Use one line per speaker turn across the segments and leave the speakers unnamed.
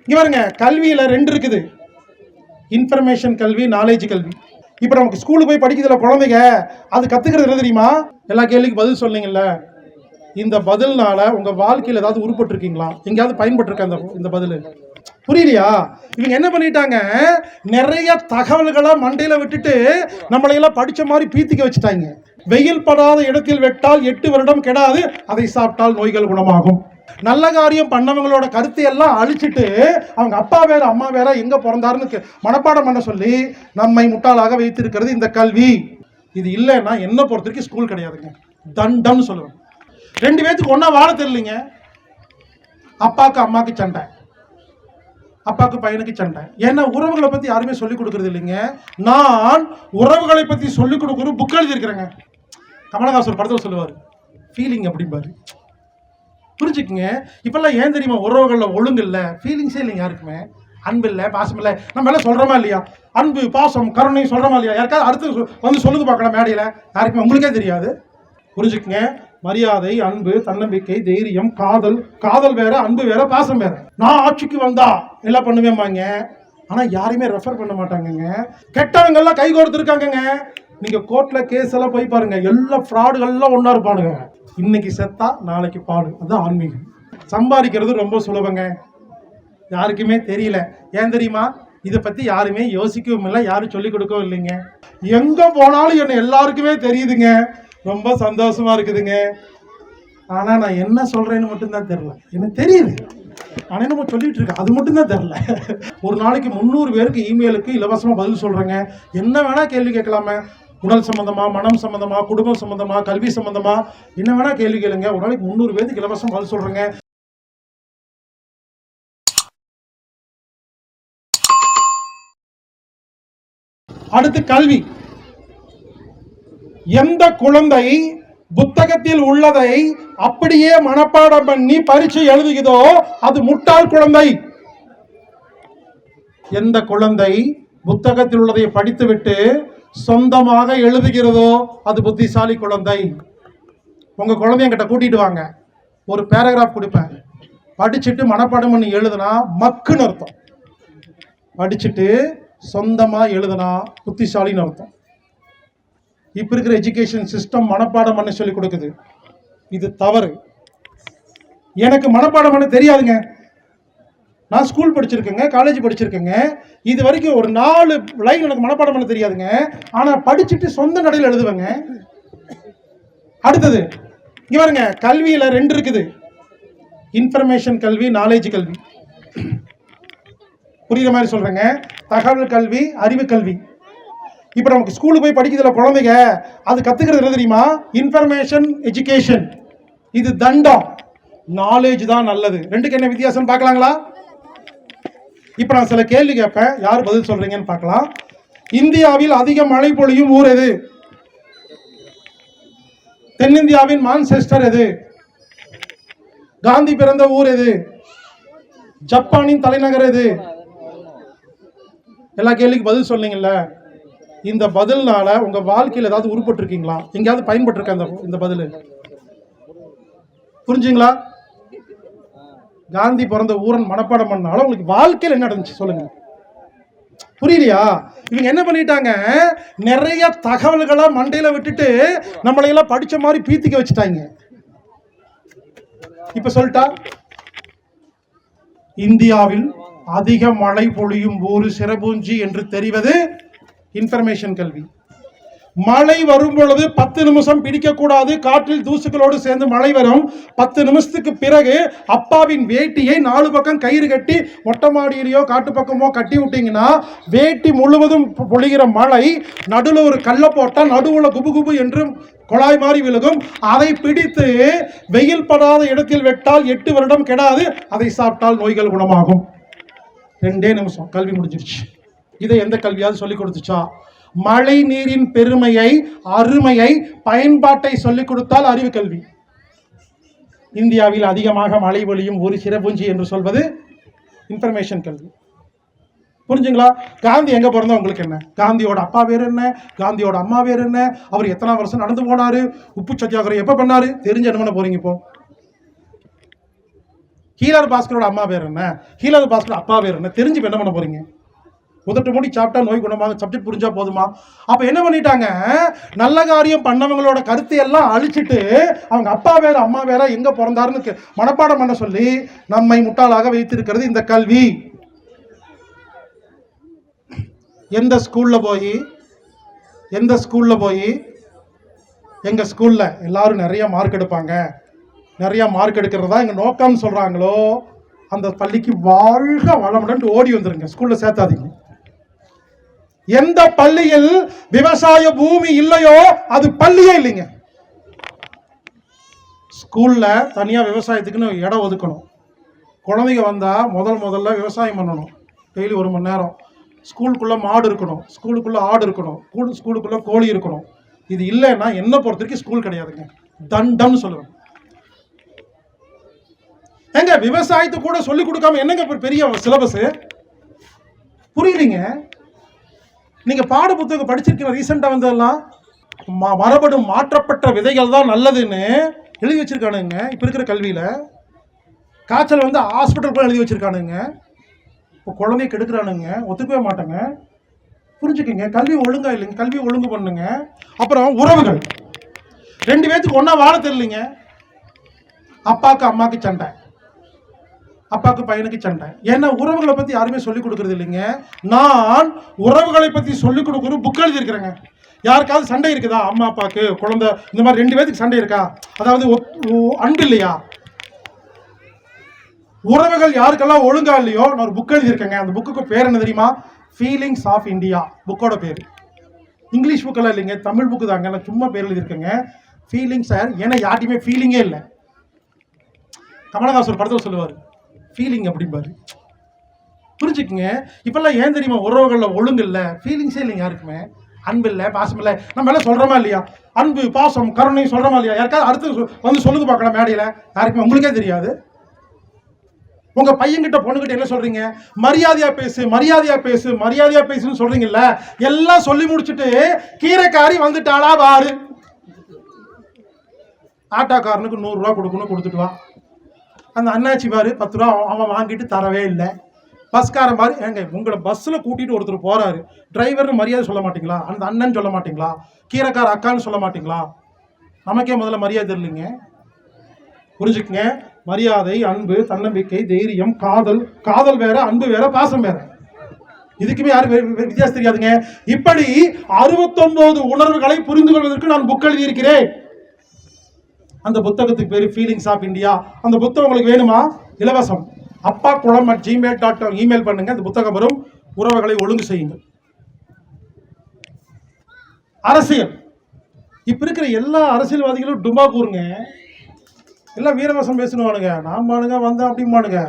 இங்க பாருங்க, கல்வியில 2 இருக்குது. இன்ஃபர்மேஷன் கல்வி, நாலேஜ் கல்வி. இப்போ நமக்கு ஸ்கூலுக்கு போய் படிக்கிறதுல குழந்தைங்க அது கத்துக்கிறது என்ன தெரியுமா? எல்லா கேள்விக்கு பதில் சொன்னீங்கல்ல, இந்த பதில்னால உங்க வாழ்க்கையில் ஏதாவது உருப்பட்டு இருக்கீங்களா? எங்கேயாவது பயன்பட்டு இந்த பதில் புரியலையா? இவங்க என்ன பண்ணிட்டாங்க, நிறைய தகவல்களை மண்டையில விட்டுட்டு நம்மளையெல்லாம் படிச்ச மாதிரி பீத்திக்க வச்சுட்டாங்க. வெயில் படாத இடத்தில் வெட்டால் 8 வருடம் கெடாது, அதை சாப்பிட்டால் நோய்கள் குணமாகும். நல்ல காரியம் பண்ணவங்களோட கருத்தை எல்லாம் அழிச்சிட்டு அவங்க அப்பா வேற அம்மா வேற எங்க பிறந்தாருன்னு மனப்பாடம் பண்ண சொல்லி நம்மை முட்டாளாக வைத்திருக்கிறது இந்த கல்வி. இது இல்லைன்னா என்ன பொறுத்த வரைக்கும் ஸ்கூல் கிடையாதுங்க, தண்டம்னு சொல்லுவேன். 2 பேத்துக்கு ஒன்னா வாழ தெரியலீங்க. அப்பாவுக்கு அம்மாவுக்கு சண்டை, அப்பாவுக்கு பையனுக்கு சண்டை. ஏன்னா உறவுகளை பத்தி யாருமே சொல்லிக் கொடுக்கறது இல்லைங்க. நான் உறவுகளை பத்தி சொல்லிக் கொடுக்குற புக் எழுதியிருக்கிறேங்க. கமலஹாசன் படத்தில் சொல்லுவார், ஃபீலிங் அப்படிம்பாரு. புரிஞ்சுக்குங்க. இப்பெல்லாம் ஏன் தெரியுமா உறவுகளில் ஒழுங்கு இல்லை, ஃபீலிங்ஸே இல்லைங்க யாருக்குமே. அன்பு இல்லை, பாசம் இல்லை. நம்ம எல்லாம் சொல்கிறோமா இல்லையா? அன்பு, பாசம், கருணை சொல்கிறோமா இல்லையா? யாருக்காவது அடுத்து வந்து சொல்லுங்க பார்க்கலாம் மேடையில். யாருக்குமே உங்களுக்கே தெரியாது. புரிஞ்சுக்குங்க. மரியாதை, அன்பு, தன்னம்பிக்கை, தைரியம், காதல். காதல் வேற, அன்பு வேற, பாசம் வேற. நான் ஆட்சிக்கு வந்தா எல்லாம் பண்ணுவேம்பாங்க, ஆனால் யாரையுமே ரெஃபர் பண்ண மாட்டாங்கங்க. கெட்டவங்க எல்லாம் கை கோர்த்துருக்காங்கங்க. நீங்க கோர்ட்ல கேஸ் எல்லாம் போய் பாருங்க, எல்லா ஃப்ராடுகள்லாம் ஒன்னா இருப்பானுங்க. இன்னைக்கு செத்தா நாளைக்கு பாடு. அதுதான் ஆன்மீகம். சம்பாதிக்கிறது ரொம்ப சுலபங்க, யாருக்குமே தெரியல. ஏன் தெரியுமா? இதை பத்தி யாருமே யோசிக்கவும் இல்லை, யாரும் சொல்லிக் கொடுக்கவும் இல்லைங்க. எங்க போனாலும் என்ன எல்லாருக்குமே தெரியுதுங்க, ரொம்ப சந்தோஷமா இருக்குதுங்க. ஆனா நான் என்ன சொல்றேன்னு மட்டும்தான் தெரியல. எனக்கு தெரியுது, ஆனா நம்ம சொல்லிட்டு இருக்கேன், அது மட்டும்தான் தெரியல. ஒரு நாளைக்கு 300 பேருக்கு இமெயிலுக்கு இலவசமா பதில் சொல்றேங்க. என்ன வேணா கேள்வி கேட்கலாமே, உடல் சம்பந்தமா, மனம் சம்பந்தமா, குடும்பம் சம்பந்தமா, கல்வி சம்பந்தமா, என்ன வேணா கேள்வி கேளுங்க. ஒரு நாளைக்கு 300 பேருக்கு இலவசம் பதில் சொல்றேங்க. அடுத்து கல்வி. எந்த குழந்தை புத்தகத்தில் உள்ளதை அப்படியே மனப்பாடம் பண்ணி பரீட்சை எழுதுகிறதோ அது முட்டாள் குழந்தை. எந்த குழந்தை புத்தகத்தில் உள்ளதை படித்துவிட்டு சொந்தமாக எழுதுகிறதோ அது புத்திசாலி குழந்தை. உங்க குழந்தைய கிட்ட கூட்டிட்டு வாங்க, ஒரு பேராகிராஃப் கொடுப்பேன், படிச்சுட்டு மனப்பாடம் பண்ணி எழுதுனா மக்குன்னு அர்த்தம். படிச்சுட்டு சொந்தமா எழுதுனா புத்திசாலின்னு அர்த்தம். இப்ப இருக்கிற எஜுகேஷன் சிஸ்டம் மனப்பாடம் பண்ண சொல்லி கொடுக்குது. இது தவறு. எனக்கு மனப்பாடம் பண்ண தெரியாதுங்க. நான் ஸ்கூல் படிச்சிருக்கேங்க, காலேஜ் படிச்சிருக்கேங்க. இது வரைக்கும் ஒரு 4 லைன் எனக்கு மனப்பாடம் பண்ண தெரியாதுங்க. ஆனா படிச்சுட்டு சொந்த நடையில் எழுதுவேங்க. அடுத்தது இங்க பாருங்க, கல்வியில 2 இருக்குது. இன்ஃபர்மேஷன் கல்வி, நாலேஜ் கல்வி. புரியுற மாதிரி சொல்றேங்க. தகவல் கல்வி, அறிவு கல்வி. இப்ப நமக்கு ஸ்கூலுக்கு போய் படிக்கிறதுல குழந்தைங்க அது கத்துக்கிறது என்ன தெரியுமா? Information education. இது தண்டம். நாலேஜ் தான் நல்லது. 2க்கு என்ன வித்தியாசம் பார்க்கலாங்களா? இப்ப நான் சில கேள்வி கேட்பேன், யார் பதில் சொல்றீங்கன்னு பார்க்கலாம். இந்தியாவில் அதிக மழை பொழியும் ஊர் எது? தென்னிந்தியாவின் மான்செஸ்டர் எது? காந்தி பிறந்த ஊர் எது? ஜப்பானின் தலைநகர் எது? எல்லா கேள்விக்கு பதில் சொன்னீங்கல்ல, இந்த பதில்னால உங்க வாழ்க்கையில் ஏதாவது உருப்பட்டு இருக்கீங்களா? எங்கேயாவது பயன்பட்டு இருக்க இந்த பதில் புரிஞ்சுங்களா? காந்தி பிறந்த ஊரன் மனப்பாடம் பண்ணாலும் உங்களுக்கு வாழ்க்கையில் என்ன நடந்துச்சு சொல்லுங்க. புரியலையா? இவங்க என்ன பண்ணிட்டாங்க, நிறைய தகவல்களை மண்டையில விட்டுட்டு நம்மளையெல்லாம் படிச்ச மாதிரி பீத்திக்க வச்சுட்டாங்க. இப்ப சொல்லிட்டா, இந்தியாவில் அதிக மழை பொழியும் ஊர் சிரபுஞ்சி என்று தெரிவது இன்ஃபர்மேஷன் கல்வி. மழை வரும் பொழுது 10 நிமிஷம் பிடிக்க கூடாது, காற்றில் தூசுகளோடு சேர்ந்து மழை வரும். 10 நிமிஷத்துக்கு பிறகு அப்பாவின் வேட்டியை 4 பக்கம் கயிறு கட்டி மொட்டை மாடியிலையோ காட்டு பக்கமோ கட்டி விட்டீங்கன்னா வேட்டி முழுவதும் பொழிகிற மழை நடுவில் ஒரு கல்லை போட்டால் நடுவில் குபு குபு என்று குழாய் மாறி விழுகும். அதை பிடித்து வெயில் படாத இடத்தில் வெட்டால் 8 வருடம் கெடாது, அதை சாப்பிட்டால் நோய்கள் குணமாகும். 2 நிமிஷம் கல்வி முடிஞ்சிருச்சு. இதை எந்த கல்வியாவது சொல்லிக் கொடுத்துச்சா? மழை நீரின் பெருமையை, அருமையை, பயன்பாட்டை சொல்லிக் கொடுத்தால் அறிவு கல்வி. இந்தியாவில் அதிகமாக மழை பொழியும் ஒரு சிறப்புஞ்சி என்று சொல்வது இன்ஃபர்மேஷன் கல்வி. புரிஞ்சுங்களா? காந்தி எங்க பிறந்தா உங்களுக்கு என்ன? காந்தியோட அப்பா பேர் என்ன? காந்தியோட அம்மா பேர் என்ன? அவர் எத்தனை வருஷம் நடந்து போனாரு? உப்பு சத்தியாகிரகம் எப்ப பண்ணாரு? தெரிஞ்சு என்ன பண்ண போறீங்க இப்போ? ஹீலர் பாஸ்கரோட அம்மா பேர் என்ன, ஹீலர் பாஸ்கரோட அப்பா பேர் என்ன தெரிஞ்சு என்ன பண்ண போறீங்க? முதட்டு மூடி சாப்பிட்டா நோய் குணமாக சப்ஜெக்ட் புரிஞ்சா போதுமா? அப்ப என்ன பண்ணிட்டாங்க, நல்ல காரியம் பண்ணவங்களோட கருத்தை எல்லாம் அழிச்சிட்டு அவங்க அப்பா வேற அம்மா வேற எங்க பிறந்தாருன்னு மனப்பாடம் பண்ண சொல்லி நம்மை முட்டாளாக வைத்திருக்கிறது இந்த கல்வி. எந்த ஸ்கூல்ல போய் எங்க ஸ்கூல்ல எல்லாரும் நிறைய மார்க் எடுப்பாங்க, நிறைய மார்க் எடுக்கிறதா எங்க நோக்கம்னு சொல்றாங்களோ அந்த பள்ளிக்கு வாழ்க வளமுடன் ஓடி வந்துருங்க, ஸ்கூல்ல சேர்த்தாதீங்க. எந்த பள்ளியில் விவசாய பூமி இல்லையோ அது பள்ளியே இல்லைங்க. ஸ்கூல்ல தனியா விவசாயத்துக்குன்னு இடம் ஒதுக்கணும். குழந்தைங்க வந்தா முதல்ல விவசாயம் பண்ணணும், டெய்லி 1 மணி நேரம். ஸ்கூலுக்குள்ள மாடு இருக்கணும், ஸ்கூலுக்குள்ள ஆடு இருக்கணும், ஸ்கூலுக்குள்ள கோழி இருக்கணும். இது இல்லைன்னா என்ன பொறுத்த வரைக்கும் ஸ்கூல் கிடையாதுங்க, தண்டம் சொல்லுவேன். எங்க விவசாயத்தை கூட சொல்லிக் கொடுக்காம என்னங்க பெரிய சிலபஸ்? புரியலீங்க. நீங்க பாட புத்தகம் படிச்சிருக்கீங்க, ரீசெண்டா வந்ததெல்லாம் மரபணு மாற்றப்பட்ட விதைகள் தான் நல்லதுன்னு எழுதி வச்சிருக்கானுங்க. இப்ப இருக்கிற கல்வியில காய்ச்சல் வந்து ஹாஸ்பிட்டல் போய் எழுதி வச்சிருக்கானுங்க. இப்போ குழந்தைய கெடுக்கிறானுங்க, ஒத்துக்கவே மாட்டேங்க. புரிஞ்சுக்கங்க, கல்வி ஒழுங்கா இல்லைங்க, கல்வி ஒழுங்கு பண்ணுங்க. அப்புறம் உறவுகள் 2 பேத்துக்கு ஒன்னா வாழ தெரியலைங்க. அப்பாவுக்கு அம்மாவுக்கு சண்டை, அப்பாவுக்கு பையனுக்கு சண்டை. ஏன்னா உறவுகளை பத்தி யாருமே சொல்லிக் கொடுக்கறது இல்லைங்க. நான் உறவுகளை பத்தி சொல்லிக் கொடுக்குற புக் எழுதியிருக்கிறேங்க. யாருக்காவது சண்டை இருக்குதா, அம்மா அப்பாவுக்கு குழந்தை இந்த மாதிரி 2 பேத்துக்கு சண்டை இருக்கா, அதாவது அன்பு இல்லையா, உறவுகள் யாருக்கெல்லாம் ஒழுங்கா இல்லையோ நான் ஒரு புக் எழுதியிருக்கேங்க. அந்த புக்கு பேர் என்ன தெரியுமா? ஃபீலிங்ஸ் ஆஃப் இந்தியா புக்கோட பேர். இங்கிலீஷ் புக்கெல்லாம் இல்லைங்க, தமிழ் புக்கு தாங்க. நான் சும்மா பேர் எழுதியிருக்கேங்க, ஃபீலிங்ஸ். ஏன்னா யார்ட்டையுமே ஃபீலிங்கே இல்லை. கமலஹாசன் படத்தில் சொல்லுவார் ஃபீலிங் அப்படிம்பாரு. புரிஞ்சுக்குங்க. இப்பெல்லாம் ஏன் தெரியுமா உறவுகளில் ஒழுங்கு இல்லை, ஃபீலிங்ஸே இல்லைங்க யாருக்குமே. அன்பு இல்லை, பாசம் இல்லை. நம்ம எல்லாம் சொல்கிறோமா இல்லையா? அன்பு பாசம் கருணை சொல்கிறோமா இல்லையா? யாருக்காவது அடுத்து வந்து சொல்லுங்க பார்க்கலாம் மேடையில். யாருக்குமே உங்களுக்கே தெரியாது. உங்க பையன்கிட்ட பொண்ணுகிட்ட என்ன சொல்றீங்க? மரியாதையா பேசு, மரியாதையா பேசு, மரியாதையா பேசுன்னு சொல்றீங்கல்ல. எல்லாம் சொல்லி முடிச்சுட்டு கீரைக்காரி வந்துட்டாளா பாரு, ஆட்டாக்காரனுக்கு 100 ரூபா கொடுக்கணும், கொடுத்துட்டு வா. அந்த அண்ணாச்சி பாரு 10 ரூபா அவன் வாங்கிட்டு தரவே இல்லை. பஸ்காரன் பாரு, ஏங்க உங்களை பஸ்ல கூட்டிட்டு ஒருத்தர் போறாரு, டிரைவர்னு மரியாதை சொல்ல மாட்டீங்களா? அந்த அண்ணன் சொல்ல மாட்டீங்களா? கீரைக்கார அக்கான்னு சொல்ல மாட்டீங்களா? நமக்கே முதல்ல மரியாதை இல்லைங்க. புரிஞ்சுக்குங்க. மரியாதை, அன்பு, தன்னம்பிக்கை, தைரியம், காதல். காதல் வேற, அன்பு வேற, பாசம் வேற. இதுக்குமே யாரும் வித்தியாசம் தெரியாதுங்க. இப்படி 69 உணர்வுகளை புரிந்து கொள்வதற்கு நான் புக் எழுதியிருக்கிறேன். அந்த புத்தகத்துக்கு பேரு ஃபீலிங்ஸ் ஆஃப் இந்தியா. அந்த புத்தகம் உங்களுக்கு வேணுமா? இலவசம். appakulam@gmail.com இமெயில் பண்ணுங்க, அந்த புத்தகம் வரும். உறவுகளை ஒழுங்கு செய்யுங்கள். அரசியல். இப்ப இருக்கிற எல்லா அரசியல்வாதிகளும் டும்பா கூறுங்க, எல்லாம் வீரவசம் பேசணுவானுங்க, நான் பானுங்க வந்தேன் அப்படிமானுங்க.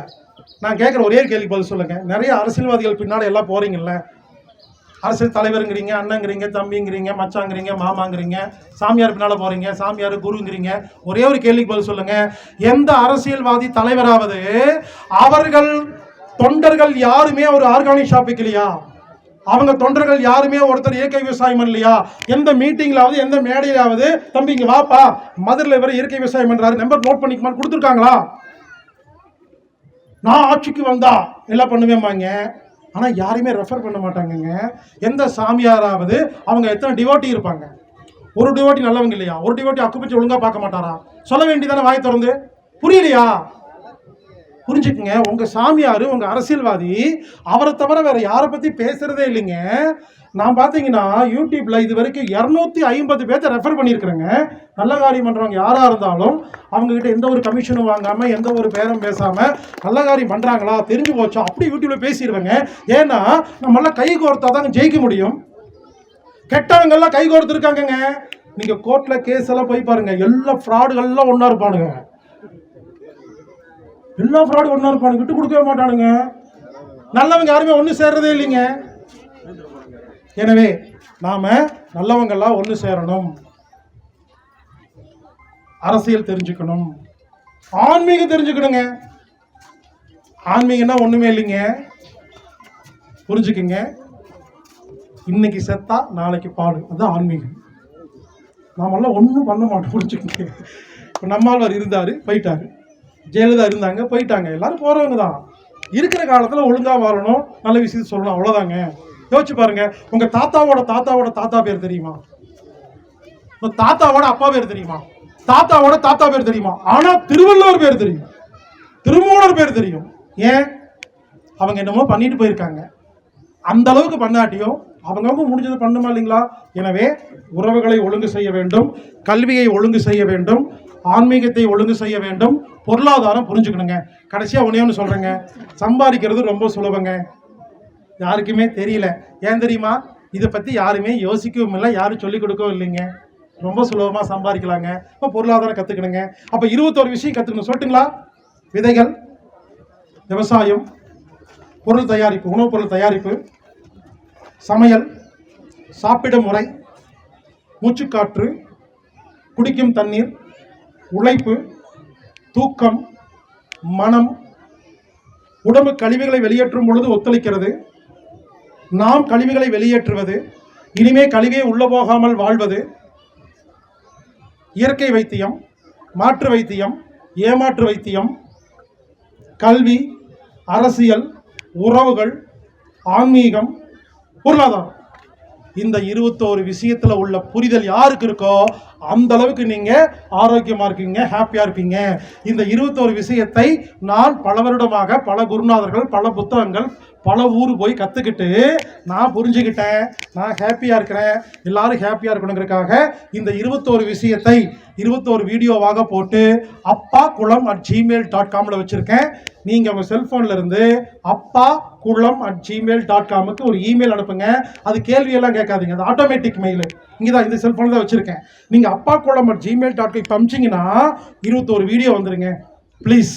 நான் கேட்குற ஒரே கேள்வி பதில் சொல்லுங்க. நிறைய அரசியல்வாதிகள் பின்னாடி எல்லாம் போறீங்கல்ல, அரசியல் தலைவருங்கிறீங்க, அண்ணங்கிறீங்க, தம்பிங்கிறீங்க, மச்சாங்கிறீங்க, மாமாங்கிறீங்க, சாமியார் பின்னால போறீங்க, சாமியார் குருங்கிறீங்க. ஒரே ஒரு கேள்விக்கு பதில் சொல்லுங்க. எந்த அரசியல்வாதி தலைவராவது அவர்கள் தொண்டர்கள் யாருமே ஒரு ஆர்கானிக் ஷாப் வைக்கலையா? அவங்க தொண்டர்கள் யாருமே ஒருத்தர் இயற்கை விவசாயம் இல்லையா? எந்த மீட்டிங்லாவது எந்த மேடையிலாவது தம்பி இங்க வாப்பா மதுரையில் இவர் இயற்கை விவசாயம் பண்றாரு, நம்பர் நோட் பண்ணிக்குமான்னு கொடுத்துருக்காங்களா? நான் ஆட்சிக்கு வந்தா எல்லாம் பண்ணுவேம்பாங்க, ஆனா யாரையுமே ரெஃபர் பண்ண மாட்டாங்கங்க. எந்த சாமியாராவது அவங்க எத்தனை டிவோட்டி இருப்பாங்க, ஒரு டிவோட்டி நல்லவங்க இல்லையா? ஒரு டிவோட்டி அக்குப்பச்சு ஒழுங்கா பார்க்க மாட்டாரா? சொல்ல வேண்டியதானே வாய் திறந்து. புரியலையா? புரிஞ்சுக்குங்க. உங்க சாமியார், உங்க அரசியல்வாதி அவரை தவிர வேற யாரை பத்தி பேசுறதே இல்லைங்க. நான் பாத்தீங்கன்னா யூடியூப்ல இது வரைக்கும் 250 பேர்த்த ரெஃபர் பண்ணியிருக்கிறேங்க. நல்ல காரியம் பண்றவங்க யாரா இருந்தாலும் அவங்க கிட்ட எந்த ஒரு கமிஷனும் வாங்காம, எந்த ஒரு பேரம் பேசாம நல்ல காரியம் பண்றாங்களா தெரிஞ்சு போச்சா அப்படி யூடியூப்ல பேசிடுவேங்க. ஏன்னா நம்மளாம் கை கோர்த்தா தாங்க ஜெயிக்க முடியும். கெட்டவங்க எல்லாம் கை கோர்த்து இருக்காங்கங்க. நீங்க கோர்ட்ல கேஸ் எல்லாம் போய் பாருங்க, எல்லா ஃப்ராடுகள்லாம் ஒன்னா இருப்பானுங்க. எல்லா ஃப்ராடு ஒன்னா இருப்பானு, விட்டு கொடுக்கவே மாட்டானுங்க. நல்லவங்க யாருமே ஒன்று சேர்றதே இல்லைங்க. எனவே நாம நல்லவங்கெல்லாம் ஒன்று சேரணும், அரசியல் தெரிஞ்சுக்கணும், ஆன்மீகம் தெரிஞ்சுக்கணுங்க. ஆன்மீகம்னா ஒண்ணுமே இல்லைங்க. புரிஞ்சுக்குங்க. இன்னைக்கு செத்தா நாளைக்கு பாடு, அதுதான் ஆன்மீகம். நாமெல்லாம் ஒன்றும் பண்ண மாட்டோம். புரிஞ்சுக்குங்க. இப்போ நம்மாழ்வார் இருந்தாரு, போயிட்டாரு. ஜெயலலிதா இருந்தாங்க, போயிட்டாங்க. எல்லாரும் போறவங்க தான். இருக்கிற காலத்தில் ஒழுங்காக வாழணும், நல்ல விஷயத்தை சொல்லணும், அவ்வளோதாங்க. யோசிச்சு பாருங்க, உங்க தாத்தாவோட தாத்தாவோட தாத்தா பேர் தெரியுமா? உங்க தாத்தாவோட அப்பா பேர் தெரியுமா? தாத்தாவோட தாத்தா பேர் தெரியுமா? ஆனா திருவள்ளுவர் பேர் தெரியும், திருமூலர் பேர் தெரியும். ஏன்? அவங்க என்னமோ பண்ணிட்டு போயிருக்காங்க. அந்த அளவுக்கு பண்ணாட்டியும் அவங்கவுங்க முடிஞ்சது பண்ணுமா இல்லைங்களா? எனவே உறவுகளை ஒழுங்கு செய்ய வேண்டும், கல்வியை ஒழுங்கு செய்ய வேண்டும், ஆன்மீகத்தை ஒழுங்கு செய்ய வேண்டும், பொருளாதாரம் புரிஞ்சுக்கணுங்க. கடைசியா ஒண்ணே சொல்றேங்க, சம்பாதிக்கிறது ரொம்ப சுலபங்க, யாருக்குமே தெரியல. ஏன் தெரியுமா? இதை பத்தி யாருமே யோசிக்கவும் இல்லை, யாரும் சொல்லிக் கொடுக்கவும் இல்லைங்க. ரொம்ப சுலபமா சம்பாதிக்கலாங்க. இப்போ பொருளாதாரம் கத்துக்கணுங்க. அப்ப 21 விஷயம் கத்துக்கணும். சொல்லட்டுங்களா? விதைகள், விவசாயம், பொருள் தயாரிப்பு, உணவுப் பொருள் தயாரிப்பு, சமையல், சாப்பிடும் முறை, மூச்சுக்காற்று, குடிக்கும் தண்ணீர், உழைப்பு, தூக்கம், மனம், உடம்பு கழிவுகளை வெளியேற்றும் பொழுது ஒத்துழைக்கிறது, நாம் கழிவுகளை வெளியேற்றுவது, இனிமே கழிவே உள்ள போகாமல் வாழ்வது, இயற்கை வைத்தியம், மாற்று வைத்தியம், ஏமாற்று வைத்தியம், கல்வி, அரசியல், உறவுகள், ஆன்மீகம், பொருளாதாரம். இந்த 21 விஷயத்துல உள்ள புரிதல் யாருக்கு இருக்கோ அந்த அளவுக்கு நீங்க ஆரோக்கியமா இருக்கீங்க, ஹாப்பியா இருப்பீங்க. இந்த 21 விஷயத்தை நான் பல வருடமாக பல குருநாதர்கள், பல புத்தகங்கள், பல ஊர் போய் கற்றுக்கிட்டு நான் புரிஞ்சுக்கிட்டேன். நான் ஹாப்பியாக இருக்கிறேன், எல்லாரும் ஹாப்பியாக இருக்கணுங்கிறதுக்காக இந்த 21 விஷயத்தை 21 வீடியோவாக போட்டு appakulam@gmail.com வச்சுருக்கேன். நீங்கள் உங்கள் செல்ஃபோனில் இருந்து appakulam@gmail.com ஒரு இமெயில் அனுப்புங்க. அது கேள்வியெல்லாம் கேட்காதீங்க, அது ஆட்டோமேட்டிக் மெயில். இங்கே தான் இந்த செல்ஃபோனில் தான் வச்சுருக்கேன். நீங்கள் appakulam@gmail.com இப்போ அமிச்சிங்கன்னா 21 வீடியோ வந்துடுங்க ப்ளீஸ்.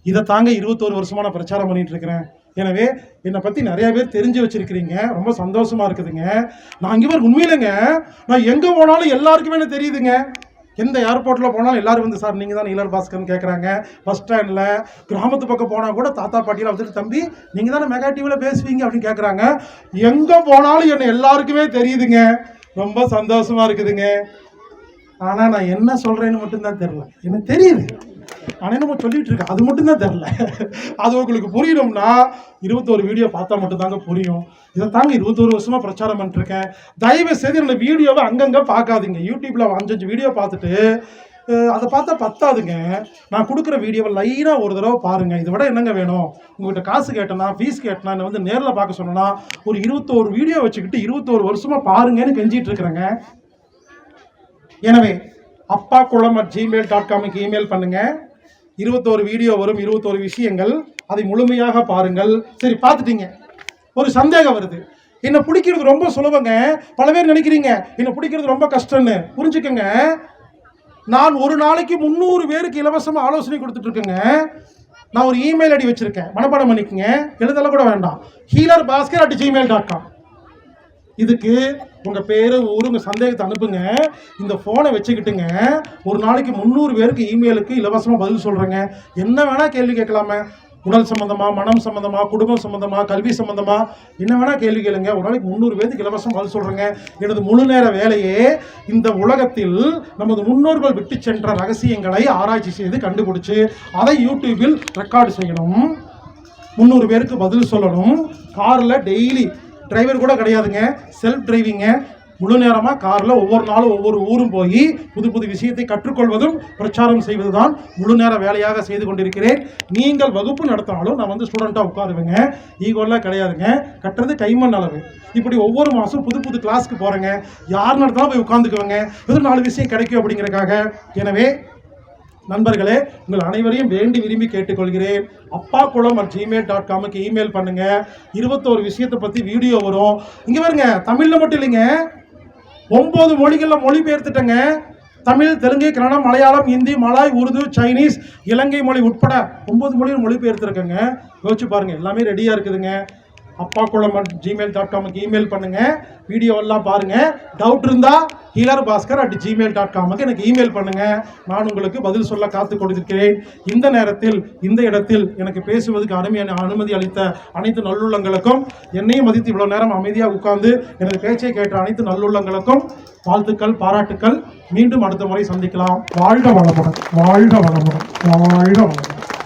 இதை தாங்க 21 வருஷமாக நான் பிரச்சாரம் பண்ணிட்டு இருக்கிறேன். எனவே என்னை பற்றி நிறைய பேர் தெரிஞ்சு வச்சிருக்கிறீங்க, ரொம்ப சந்தோஷமா இருக்குதுங்க. நான் இங்கே பேர் உண்மையிலங்க, நான் எங்கே போனாலும் எல்லாருக்குமே எனக்கு தெரியுதுங்க. எந்த ஏர்போர்ட்டில் போனாலும் எல்லாரும் வந்து சார் நீங்கள் தான் நீலர் பாஸ்கர்னு கேட்குறாங்க. பஸ் ஸ்டாண்டில், கிராமத்து பக்கம் போனால் கூட தாத்தா பாட்டியில் வந்துட்டு தம்பி நீங்கள் தானே மெகா டிவியில் பேசுவீங்க அப்படின்னு கேட்குறாங்க. எங்கே போனாலும் என்னை எல்லாருக்குமே தெரியுதுங்க, ரொம்ப சந்தோஷமா இருக்குதுங்க. ஆனால் நான் என்ன சொல்கிறேன்னு மட்டும்தான் தெரில, எனக்கு தெரியுது ஆனால் நம்ம சொல்லிட்டு இருக்கேன், அது மட்டும்தான் தெரில. அது உங்களுக்கு புரியணும்னா 21 வீடியோ பார்த்தா மட்டும்தாங்க புரியும். இதை தாங்க 21 வருஷமாக பிரச்சாரம் பண்ணிட்டுருக்கேன். தயவு செய்து என்னோட வீடியோவை அங்கங்கே பார்க்காதீங்க. யூடியூப்பில் 5 வீடியோ பார்த்துட்டு அதை பார்த்தா பத்தாதுங்க. நான் கொடுக்குற வீடியோவை லைனாக ஒரு தடவை பாருங்கள். இதை விட என்னங்க வேணும்? உங்கள்கிட்ட காசு கேட்டேன்னா, ஃபீஸ் கேட்டேன்னா, என்னை வந்து நேரில் பார்க்க சொன்னேன்னா ஒரு 21 வீடியோ வச்சுக்கிட்டு 21 வருஷமாக பாருங்கன்னு கெஞ்சிட்டு இருக்கிறேங்க. எனவே appakulam@gmail.com இமெயில் பண்ணுங்க. 21 வீடியோ வரும், 21 விஷயங்கள், அதை முழுமையாக பாருங்கள். சரி, பார்த்துட்டீங்க. ஒரு சந்தேகம் வருது, என்னை பிடிக்கிறது ரொம்ப சுலபங்க. பல பேர் நினைக்கிறீங்க என்னை பிடிக்கிறது ரொம்ப கஷ்டம்னு. புரிஞ்சுக்கங்க, நான் ஒரு நாளைக்கு 300 பேருக்கு இலவசமாக ஆலோசனை கொடுத்துட்டு இருக்கேங்க. நான் ஒரு இமெயில் ஐடி வச்சிருக்கேன், மனப்பாடம் பண்ணிக்கங்க, எழுதலாம் கூட வேண்டாம். healerbaskar@gmail.com. இதுக்கு உங்கள் பேர், ஊர், உங்கள் சந்தேகத்தை அனுப்புங்க. இந்த ஃபோனை வச்சுக்கிட்டுங்க ஒரு நாளைக்கு 300 பேருக்கு இமெயிலுக்கு இலவசமாக பதில் சொல்கிறேங்க. என்ன வேணால் கேள்வி கேட்கலாமே, உடல் சம்மந்தமாக, மனம் சம்மந்தமாக, குடும்பம் சம்மந்தமாக, கல்வி சம்மந்தமாக, என்ன வேணால் கேள்வி கேளுங்க. ஒரு நாளைக்கு 300 பேருக்கு இலவசம் பதில் சொல்கிறேங்க. எனது முழு நேர வேலையே இந்த உலகத்தில் நமது முன்னோர்கள் விட்டு சென்ற ரகசியங்களை ஆராய்ச்சி செய்து கண்டுபிடிச்சு அதை யூடியூபில் ரெக்கார்டு செய்யணும். 300 பேருக்கு பதில் சொல்லணும். காரில் டெய்லி டிரைவர் கூட கிடையாதுங்க, செல்ஃப் டிரைவிங்க. முழு நேரமாக காரில் ஒவ்வொரு நாளும் ஒவ்வொரு ஊரும் போய் புது புது விஷயத்தை கற்றுக்கொள்வதும் பிரச்சாரம் செய்வது தான் முழு நேர வேலையாக செய்து கொண்டிருக்கிறேன். நீங்கள் வகுப்பு நடத்தினாலும் நான் வந்து ஸ்டூடெண்ட்டாக உட்காருவேங்க, ஈகோலாம் கிடையாதுங்க. கட்டுறது கைமண் அளவு. இப்படி ஒவ்வொரு மாதம் புது புது கிளாஸ்க்கு போகிறேங்க. யார் நடத்தினாலும் போய் உட்காந்துக்குவேங்க, எதுவும் 4 விஷயம் கிடைக்கும் அப்படிங்கிறக்காக. எனவே நண்பர்களே, உங்கள் அனைவரையும் வேண்டி விரும்பி கேட்டுக்கொள்கிறேன். appakulam@gmail.com இமெயில் பண்ணுங்க. 21 விஷயத்தை பற்றி வீடியோ வரும். இங்கே பாருங்க, தமிழில் மட்டும் இல்லைங்க, 9 மொழிகளில் மொழிபெயர்த்துட்டேங்க. தமிழ், தெலுங்கு, கன்னடம், மலையாளம், ஹிந்தி, மலாய், உருது, சைனீஸ், இலங்கை மொழி உட்பட 9 மொழியில் மொழிபெயர்த்துருக்கேங்க. யோசிச்சு பாருங்க, எல்லாமே ரெடியாக இருக்குதுங்க. appakulam@gmail.com இமெயில் பண்ணுங்க. வீடியோ எல்லாம் பாருங்க. டவுட் இருந்தா healerbaskar@gmail.com எனக்கு இமெயில் பண்ணுங்க. நான் உங்களுக்கு பதில் சொல்ல காத்து கொண்டிருக்கிறேன். இந்த நேரத்தில் இந்த இடத்தில் எனக்கு பேசுவதற்கு அனுமதி அளித்த அனைத்து நல்லுள்ளங்களுக்கும், என்னையும் மதித்து இவ்வளவு நேரம் அமைதியாக உட்கார்ந்து எனது பேச்சை கேட்ட அனைத்து நல்லுள்ளங்களுக்கும் வாழ்த்துக்கள், பாராட்டுக்கள். மீண்டும் அடுத்த முறை சந்திக்கலாம். வாழ்க வளமுடன், வாழ்க வளமுடன், வாழ்க வளமுடன்.